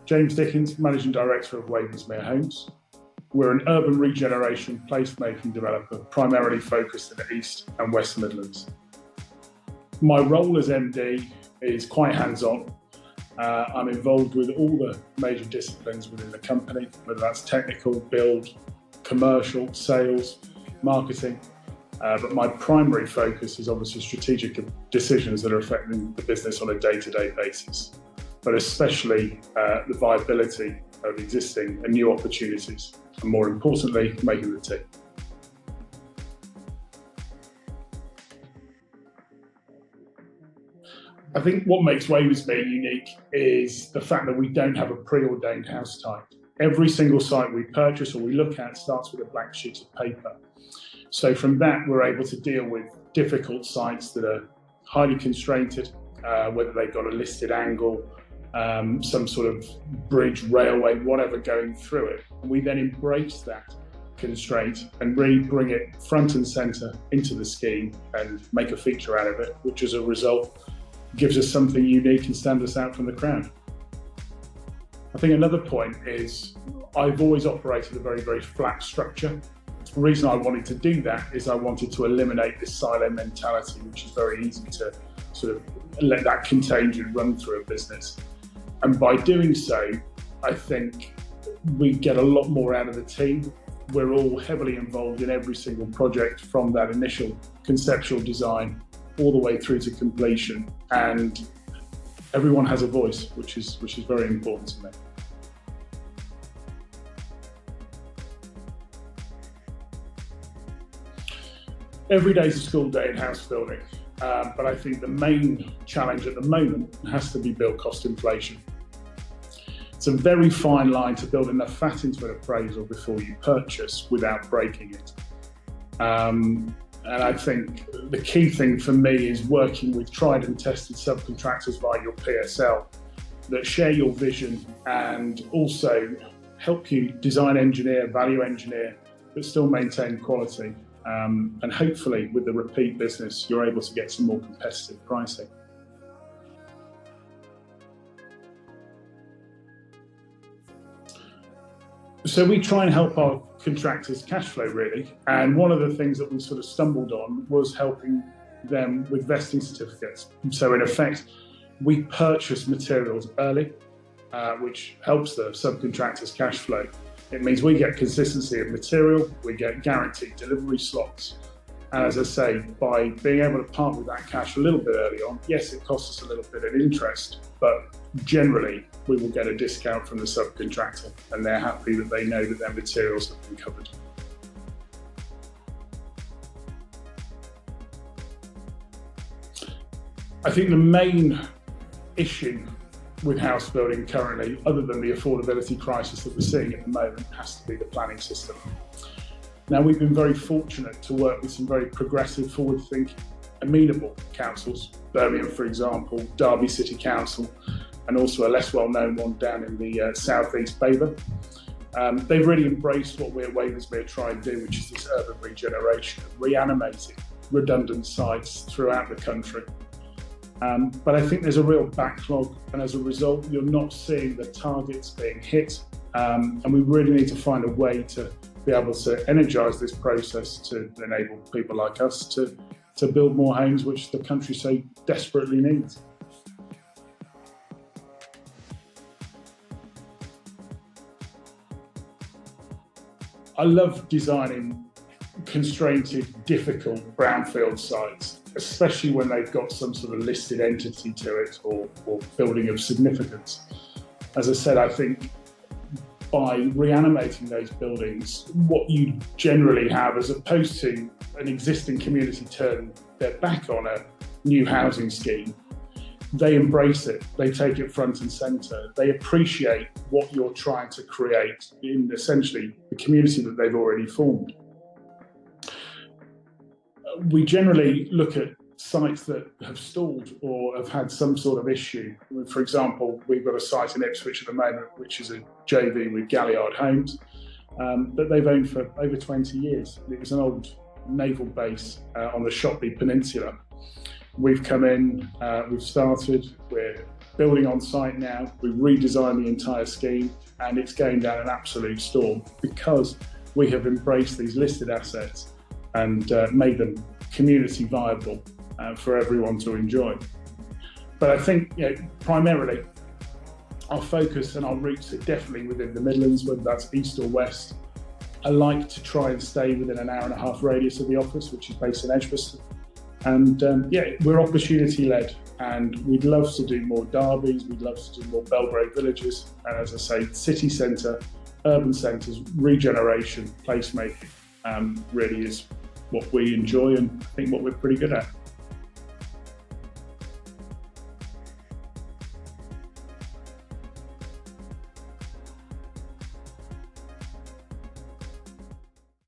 James Dickens, Managing Director of Wavensmere Homes. We're an urban regeneration placemaking developer primarily focused in the East and West Midlands. My role as MD is quite hands-on. I'm involved with all the major disciplines within the company, whether that's technical, build, commercial, sales, marketing. But my primary focus is obviously strategic decisions that are affecting the business on a day-to-day basis, but especially the viability of existing and new opportunities, and more importantly, making the team. I think what makes Wavensmere unique is the fact that we don't have a preordained house type. Every single site we purchase or we look at starts with a blank sheet of paper. So from that, we're able to deal with difficult sites that are highly constrained, whether they've got a listed angle, some sort of bridge, railway, whatever going through it. And we then embrace that constraint and really bring it front and centre into the scheme and make a feature out of it, which as a result gives us something unique and stands us out from the crowd. I think another point is I've always operated a very, very flat structure. The reason I wanted to do that is I wanted to eliminate this silo mentality, which is very easy to sort of let that contagion run through a business. And by doing so, I think we get a lot more out of the team. We're all heavily involved in every single project from that initial conceptual design all the way through to completion, and everyone has a voice, which is very important to me. Every day is a school day in house building, but I think the main challenge at the moment has to be build cost inflation. It's a very fine line to build enough fat into an appraisal before you purchase without breaking it. And I think the key thing for me is working with tried and tested subcontractors via your PSL that share your vision and also help you design engineer, value engineer, but still maintain quality. And hopefully with the repeat business, you're able to get some more competitive pricing. So we try and help our contractors cash flow really. And one of the things that we sort of stumbled on was helping them with vesting certificates. So in effect, we purchase materials early, which helps the subcontractors cash flow. It means we get consistency of material, we get guaranteed delivery slots. And as I say, by being able to part with that cash a little bit early on, yes, it costs us a little bit in interest, but generally we will get a discount from the subcontractor and they're happy that they know that their materials have been covered. I think the main issue with house building currently, other than the affordability crisis that we're seeing at the moment, has to be the planning system. Now, we've been very fortunate to work with some very progressive, forward-thinking, amenable councils, Birmingham, for example, Derby City Council, and also a less well-known one down in the southeast Baber. They've really embraced what we at Wavensmere try and do, which is this urban regeneration, reanimating redundant sites throughout the country. But I think there's a real backlog, and as a result, you're not seeing the targets being hit. And we really need to find a way to be able to energise this process to enable people like us to build more homes, which the country so desperately needs. I love designing constrained, difficult brownfield sites, especially when they've got some sort of listed entity to it or building of significance. As I said, I think by reanimating those buildings, what you generally have, as opposed to an existing community turn their back on a new housing scheme, they embrace it, they take it front and centre, they appreciate what you're trying to create in essentially the community that they've already formed. We generally look at sites that have stalled or have had some sort of issue. For example, we've got a site in Ipswich at the moment, which is a JV with Galliard Homes, that they've owned for over 20 years. It was an old naval base on the Shotley Peninsula. We've come in, we've started, we're building on site now. We've redesigned the entire scheme, and it's going down an absolute storm because we have embraced these listed assets and made them community viable for everyone to enjoy. But I think, primarily our focus and our roots are definitely within the Midlands, whether that's east or west. I like to try and stay within an hour and a half radius of the office, which is based in Edgbaston. And we're opportunity led, and we'd love to do more derbies, we'd love to do more Belgrade villages, and as I say, city centre, urban centres, regeneration, placemaking really is what we enjoy and I think what we're pretty good at.